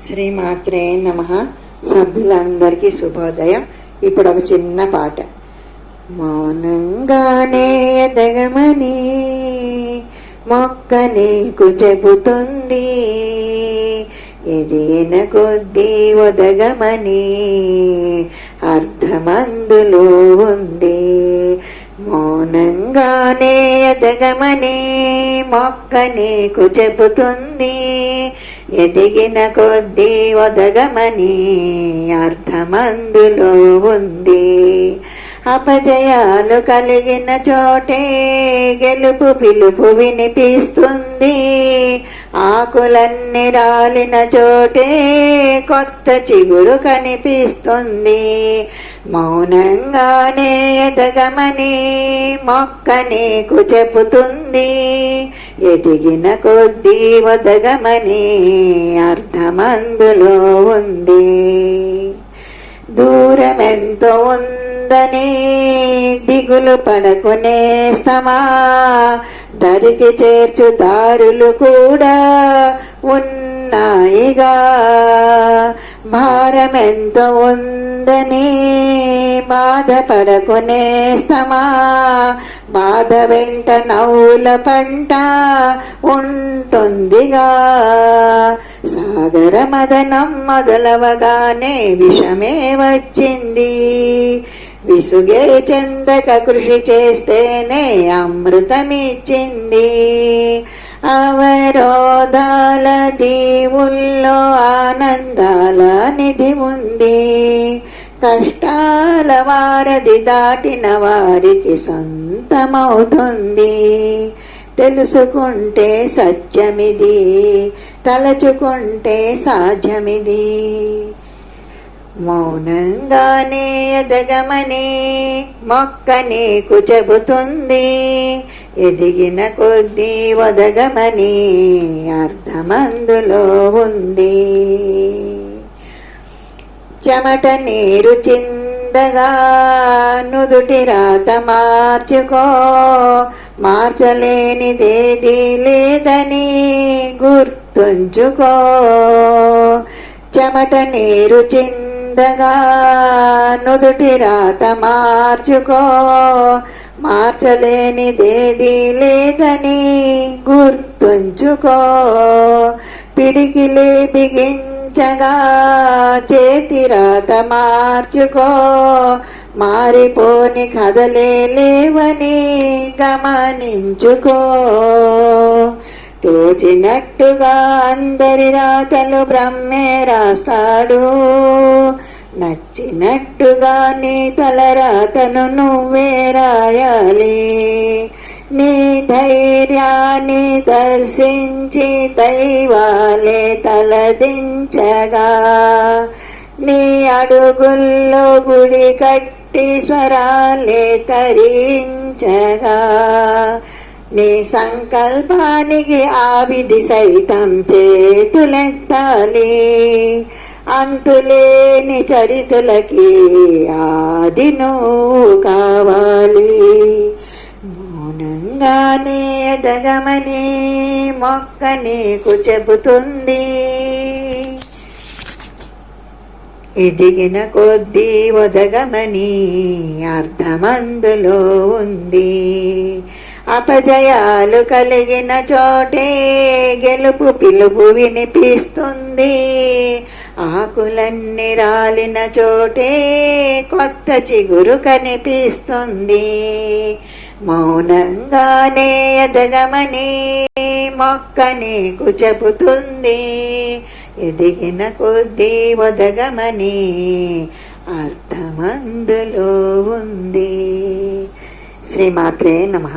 శ్రీమాత్రే నమః. సభ్యులందరికీ శుభోదయం. ఇప్పుడు ఒక చిన్న పాట. మౌనంగానే ఎదగమని మొక్క నీకు చెబుతుంది, ఎదిగిన కొద్దీ ఒదగమని అర్థమందులో ఉంది. మౌనంగానే ఎదగమని మొక్క నీకు చెబుతుంది, ఎదిగిన కొద్దీ ఒదగమని అర్థమందులో ఉంది. అపజయాలు కలిగిన చోటే గెలుపు పిలుపు వినిపిస్తుంది, ఆకులన్నీ రాలిన చోటే కొత్త చిగురు కనిపిస్తుంది. మౌనంగానే ఎదగమని మొక్క నీకు చెబుతుంది, ఎదిగిన కొద్దీ ఒదగమని అర్థమందులో ఉంది. దూరమెంతో ఉందని దిగులు పడకునేస్తమా, దరికి చేర్చు దారులు కూడా ఉన్నాయిగా. భారమెంతో ఉందని బాధపడకునేస్తమా, బాధ వెంట నవ్వుల పంట ఉంటుందిగా. సాగర మదనం మొదలవగానే విషమే వచ్చింది, విసుగే చెందక కృషి చేస్తేనే అమృతమిచ్చింది. అవరోధాల దీవుల్లో ఆనందాల నిధి ఉంది, కష్టాల వారధి దాటిన వారికి సొంతమవుతుంది. తెలుసుకుంటే సత్యమిది, తలచుకుంటే సాధ్యమిది. మౌనంగానే ఎదగమని మొక్క నీకు చెబుతుంది, ఎదిగిన కొద్దీ ఒదగమని అర్థమందులో ఉంది. చెమట నీరు చిందగా నుదుటి రాత మార్చుకో, మార్చలేనిదేదీ లేదని గుర్తుంచుకో. చెమట నీరు చిందగా నుదుటి రాత మార్చుకో, మార్చలేనిదేదీ లేదని గుర్తుంచుకో. పిడికిలి బిగించగా చేతి రాత మార్చుకో, మారిపోని కథలే లేవని గమనించుకో. తోచినట్టుగా అందరి రాతలు బ్రహ్మే రాస్తాడు, నచ్చినట్టుగా నీ తలరాతను నువ్వే రాయాలి. నీ ధైర్యాన్ని దర్శించి దైవాలే తలదించగా, నీ అడుగుల్లో గుడి కట్టి స్వరాలే తరించగా. నీ సంకల్పానికి ఆ విధి సైతం చేతులెత్తాలి, అంతులేని చరితలకి ఆది నువ్వు కావాలి. మౌనంగానే ఎదగమని మొక్క నీకు చెబుతుంది, ఎదిగిన కొద్దీ ఒదగమని అర్థమందులో ఉంది. అపజయాలు కలిగిన చోటే గెలుపు పిలుపు వినిపిస్తుంది, ఆకులన్నీ రాలిన చోటే కొత్త చిగురు కనిపిస్తుంది. మౌనంగానే ఎదగమని మొక్క నీకు చెబుతుంది, ఎదిగిన కొద్దీ ఒదగమని అర్థమందులో ఉంది. శ్రీమాత్రే నమః.